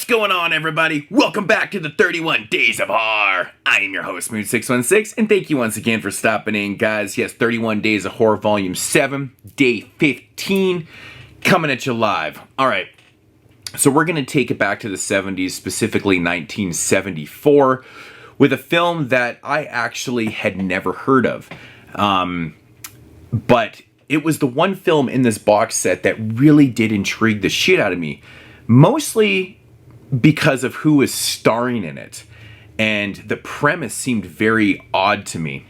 What's going on, everybody? Welcome back to the 31 Days of Horror. I am your host, Mood616, and thank you once again for stopping in, guys. Yes, 31 Days of Horror, Volume 7, Day 15, coming at you live. All right, so we're going to take it back to the 70s, specifically 1974, with a film that I actually had never heard of. But it was the one film in this box set that really did intrigue the shit out of me. Mostly because of who was starring in it. And the premise seemed very odd to me.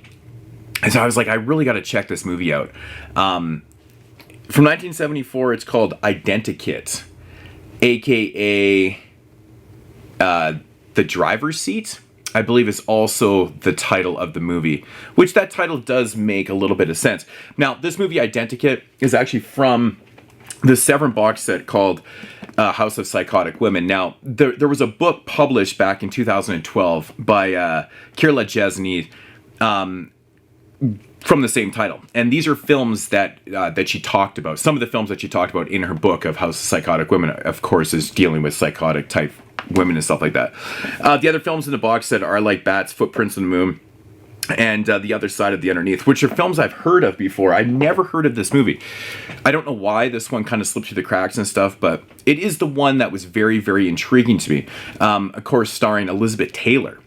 And so I was like, I really got to check this movie out. From 1974, it's called Identikit, aka The Driver's Seat, I believe is also the title of the movie, which that title does make a little bit of sense. Now, this movie Identikit is actually from the Severin box set called House of Psychotic Women. Now, there was a book published back in 2012 by Kirla Jesny from the same title. And these are films that she talked about. Some of the films that she talked about in her book of House of Psychotic Women, of course, is dealing with psychotic type women and stuff like that. The other films in the box set are like Bats, Footprints on the Moon, and The Other Side of the Underneath, which are films I've heard of before. I've never heard of this movie. I don't know why this one kind of slipped through the cracks and stuff, but it is the one that was very, very intriguing to me. Of course, starring Elizabeth Taylor.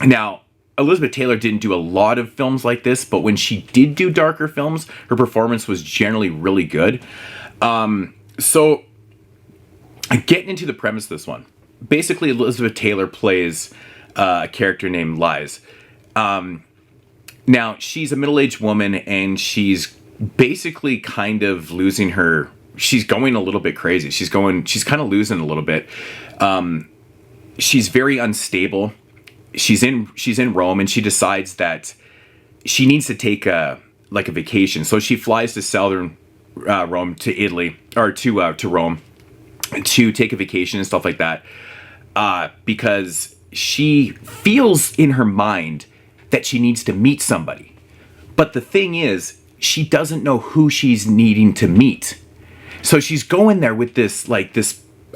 Now, Elizabeth Taylor didn't do a lot of films like this, but when she did do darker films, her performance was generally really good. So, getting into the premise of this one. Basically, Elizabeth Taylor plays a character named Liz. Now, she's a middle-aged woman, and she's basically kind of losing her... She's going a little bit crazy. She's kind of losing a little bit. She's very unstable. She's in Rome, and she decides that she needs to take a vacation. So she flies to southern Rome, to Italy, or to Rome, to take a vacation and stuff like that, because she feels in her mind that she needs to meet somebody. But the thing is, she doesn't know who she's needing to meet. So she's going there with this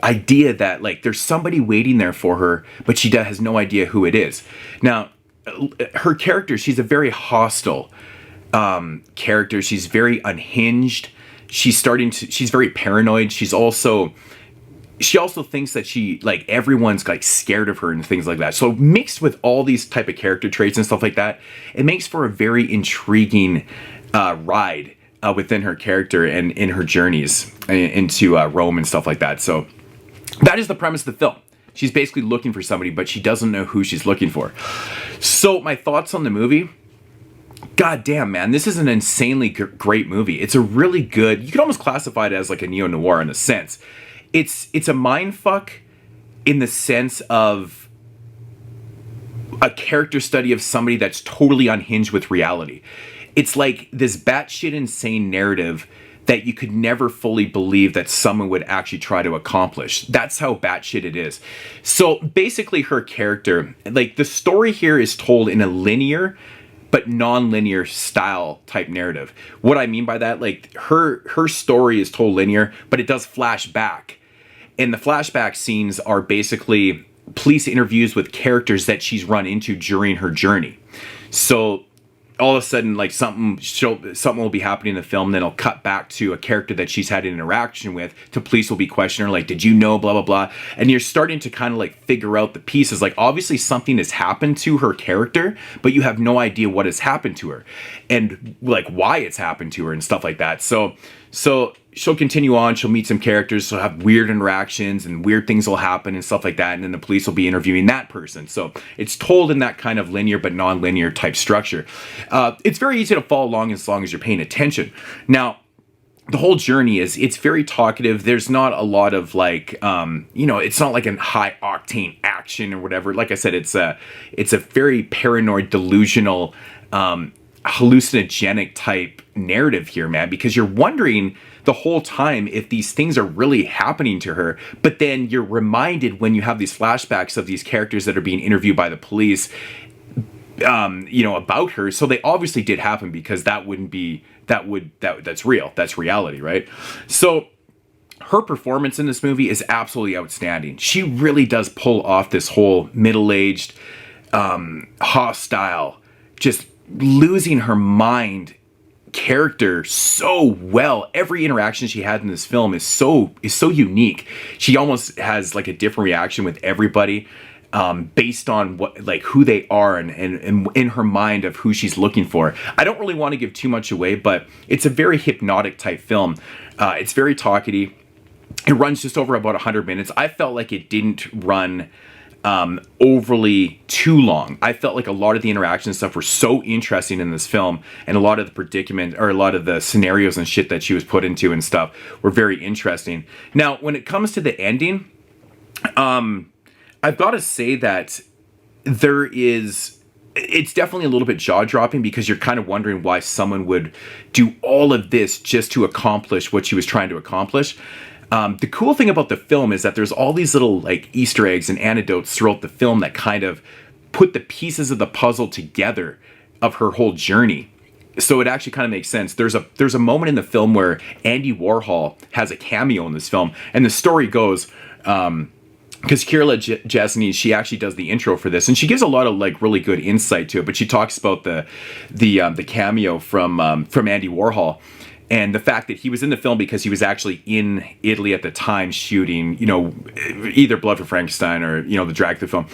idea that there's somebody waiting there for her, but she has no idea who it is. Now, her character, she's a very hostile character. She's very unhinged. She's very paranoid. She also thinks that everyone's scared of her and things like that. So mixed with all these type of character traits and stuff like that, it makes for a very intriguing ride within her character and in her journeys into Rome and stuff like that. So that is the premise of the film. She's basically looking for somebody, but she doesn't know who she's looking for. So my thoughts on the movie. God damn, man, this is an insanely great movie. It's a really good, you could almost classify it as like a neo-noir in a sense. It's a mindfuck in the sense of a character study of somebody that's totally unhinged with reality. It's like this batshit insane narrative that you could never fully believe that someone would actually try to accomplish. That's how batshit it is. So basically her character, the story here is told in a linear but non-linear style type narrative. What I mean by that, her story is told linear, but it does flash back. And the flashback scenes are basically police interviews with characters that she's run into during her journey. So all of a sudden, something will be happening in the film, then it'll cut back to a character that she's had an interaction with. To police will be questioning her, did you know, blah, blah, blah. And you're starting to kind of figure out the pieces. Obviously something has happened to her character, but you have no idea what has happened to her and why it's happened to her and stuff like that. So she'll continue on, she'll meet some characters, she'll have weird interactions and weird things will happen and stuff like that, and then the police will be interviewing that person. So it's told in that kind of linear but non-linear type structure. It's very easy to follow along as long as you're paying attention. Now, the whole journey it's very talkative. There's not a lot of it's not like a high octane action or whatever. Like I said, it's a very paranoid, delusional, hallucinogenic type narrative here, man, because you're wondering the whole time if these things are really happening to her, but then you're reminded when you have these flashbacks of these characters that are being interviewed by the police, about her. So they obviously did happen, because that's real. That's reality, right? So her performance in this movie is absolutely outstanding. She really does pull off this whole middle-aged, hostile, just losing her mind character so well. Every interaction she had in this film is so unique. She almost has like a different reaction with everybody, based on what, like, who they are, and in her mind of who she's looking for. I don't really want to give too much away, but it's a very hypnotic type film. It's very talkative. It runs just over about 100 minutes. I felt like it didn't run overly too long. I felt like a lot of the interaction stuff were so interesting in this film, and a lot of the predicament, or a lot of the scenarios and shit that she was put into and stuff, were very interesting. Now, when it comes to the ending, I've got to say that it's definitely a little bit jaw-dropping, because you're kind of wondering why someone would do all of this just to accomplish what she was trying to accomplish. The cool thing about the film is that there's all these little like Easter eggs and anecdotes throughout the film that kind of put the pieces of the puzzle together of her whole journey. So it actually kind of makes sense. There's a moment in the film where Andy Warhol has a cameo in this film, and the story goes, because Kiera Jasny, she actually does the intro for this, and she gives a lot of like really good insight to it. But she talks about the cameo from Andy Warhol, and the fact that he was in the film because he was actually in Italy at the time shooting, either Blood for Frankenstein or the Dracula film.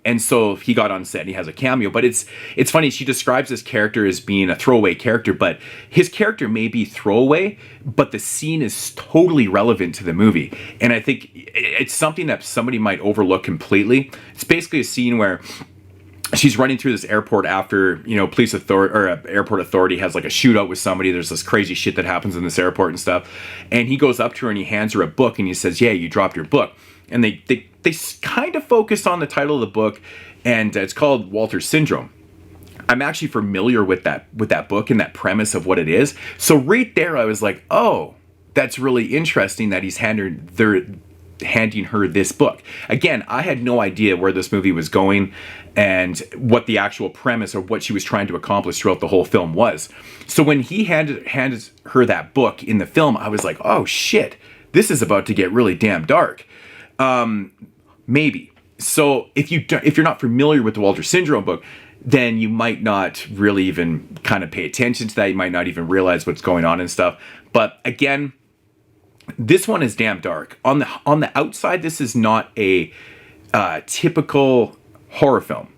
And so he got on set and he has a cameo. But it's funny, she describes this character as being a throwaway character, but his character may be throwaway, but the scene is totally relevant to the movie. And I think it's something that somebody might overlook completely. It's basically a scene where she's running through this airport after, police authority or airport authority has like a shootout with somebody. There's this crazy shit that happens in this airport and stuff. And he goes up to her and he hands her a book and he says, "Yeah, you dropped your book." And they kind of focus on the title of the book, and it's called Walter Syndrome. I'm actually familiar with that book and that premise of what it is. So right there, I was like, oh, that's really interesting that he's handing her this book. Again, I had no idea where this movie was going and what the actual premise or what she was trying to accomplish throughout the whole film was. So when he handed her that book in the film, I was like, oh shit, this is about to get really damn dark. Maybe. So if you're not familiar with the Walter Syndrome book, then you might not really even kind of pay attention to that. You might not even realize what's going on and stuff. But again, this one is damn dark. On the outside, this is not a typical horror film,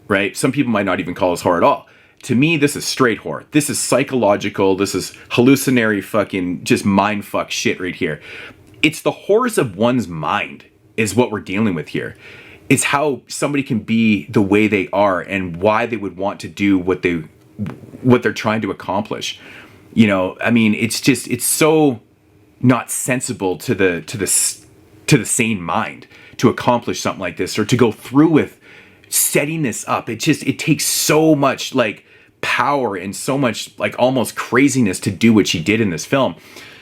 right? Some people might not even call this horror at all. To me, this is straight horror. This is psychological. This is hallucinatory fucking just mindfuck shit right here. It's the horrors of one's mind is what we're dealing with here. It's how somebody can be the way they are and why they would want to do what they're trying to accomplish. I mean, it's so not sensible to the sane mind to accomplish something like this, or to go through with setting this up. It takes so much like power and so much like almost craziness to do what she did in this film,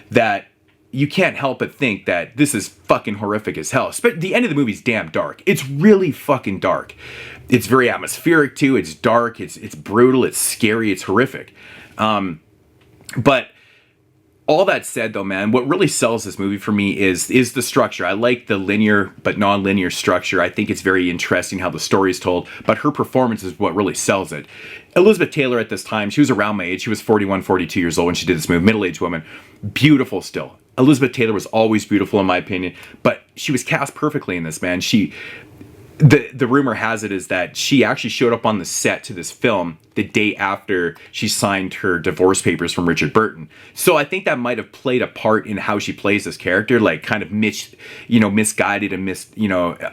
that you can't help but think that this is fucking horrific as hell. But the end of the movie's damn dark. It's really fucking dark. It's very atmospheric too. It's dark. It's brutal. It's scary. It's horrific. But all that said, though, man, what really sells this movie for me is the structure. I like the linear but non-linear structure. I think it's very interesting how the story is told, but her performance is what really sells it. Elizabeth Taylor at this time, she was around my age. She was 41, 42 years old when she did this movie. Middle-aged woman. Beautiful still. Elizabeth Taylor was always beautiful in my opinion, but she was cast perfectly in this, man. The rumor has it is that she actually showed up on the set to this film the day after she signed her divorce papers from Richard Burton. So I think that might have played a part in how she plays this character, like kind of misguided and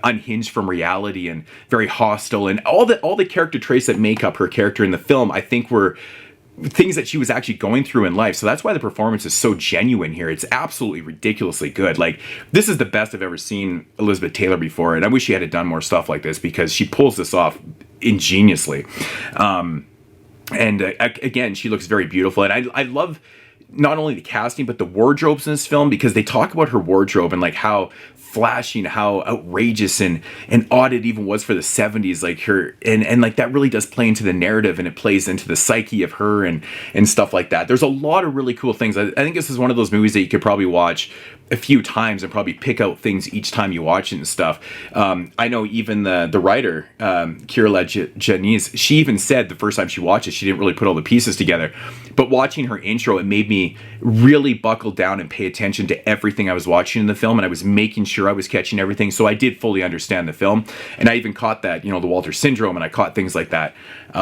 unhinged from reality and very hostile, and all the character traits that make up her character in the film, I think were things that she was actually going through in life. So that's why the performance is so genuine here. It's absolutely ridiculously good. Like, this is the best I've ever seen Elizabeth Taylor before, and I wish she had done more stuff like this because she pulls this off ingeniously. Again, she looks very beautiful, and I love not only the casting, but the wardrobes in this film, because they talk about her wardrobe and like how flashy and how outrageous and odd it even was for the 70s, like her, and like that really does play into the narrative, and it plays into the psyche of her and stuff like that. There's a lot of really cool things. I think this is one of those movies that you could probably watch a few times and probably pick out things each time you watch it and stuff. I know even the writer, Kira Janice, she even said the first time she watched it, she didn't really put all the pieces together. But watching her intro, it made me really buckle down and pay attention to everything I was watching in the film, and I was making sure I was catching everything. So I did fully understand the film, and I even caught that, the Walter syndrome, and I caught things like that,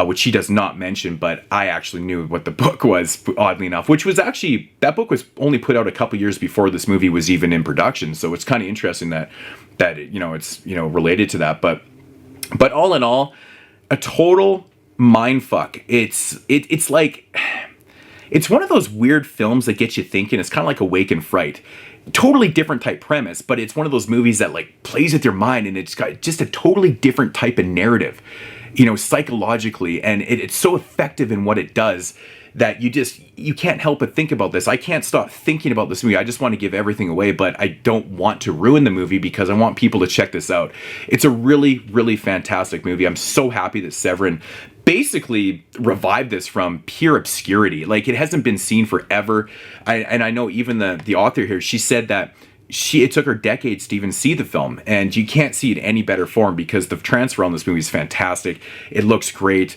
which she does not mention, but I actually knew what the book was, oddly enough, which was actually, that book was only put out a couple years before this movie was even in production. So it's kind of interesting that it's related to that. But all in all, a total mindfuck. It's like, it's one of those weird films that gets you thinking. It's kind of like Awake in Fright. Totally different type premise, but it's one of those movies that like plays with your mind, and it's got just a totally different type of narrative, psychologically, and it's so effective in what it does that you can't help but think about this. I can't stop thinking about this movie. I just want to give everything away, but I don't want to ruin the movie because I want people to check this out. It's a really, really fantastic movie. I'm so happy that Severin basically revived this from pure obscurity. Like, it hasn't been seen forever. I know even the author here, she said that it took her decades to even see the film, and you can't see it in any better form because the transfer on this movie is fantastic. It looks great.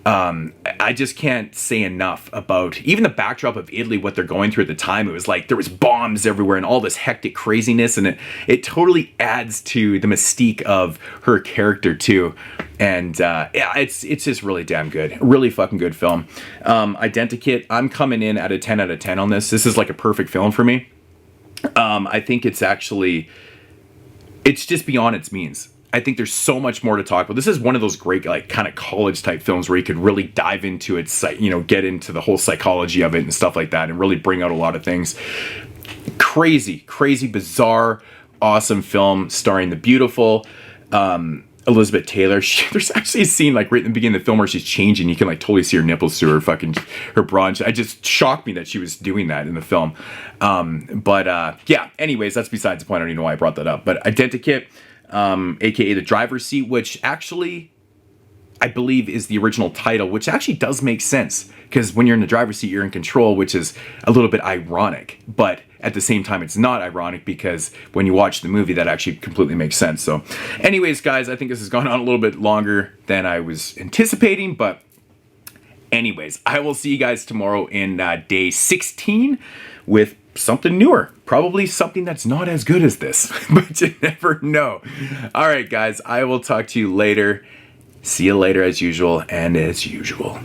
I just can't say enough about even the backdrop of Italy, what they're going through at the time. It was like there was bombs everywhere and all this hectic craziness, and it totally adds to the mystique of her character too. And it's just really damn good. Really fucking good film. Identikit, I'm coming in at a 10 out of 10 on this. This is like a perfect film for me. I think it's just beyond its means. I think there's so much more to talk about. This is one of those great, like, kind of college type films where you could really dive into it, get into the whole psychology of it and stuff like that, and really bring out a lot of things. Crazy, bizarre, awesome film starring the beautiful Elizabeth Taylor. There's actually a scene like right in the beginning of the film where she's changing. You can like totally see her nipples through her bra. It just shocked me that she was doing that in the film. Yeah. Anyways, that's besides the point. I don't even know why I brought that up. But Identikit, aka The Driver's Seat, which actually I believe is the original title, which actually does make sense because when you're in the driver's seat, you're in control, which is a little bit ironic. But at the same time, it's not ironic because when you watch the movie, that actually completely makes sense. So anyways, guys, I think this has gone on a little bit longer than I was anticipating. But anyways, I will see you guys tomorrow in day 16 with something newer. Probably something that's not as good as this, but you never know. All right, guys, I will talk to you later. See you later as usual, and as usual.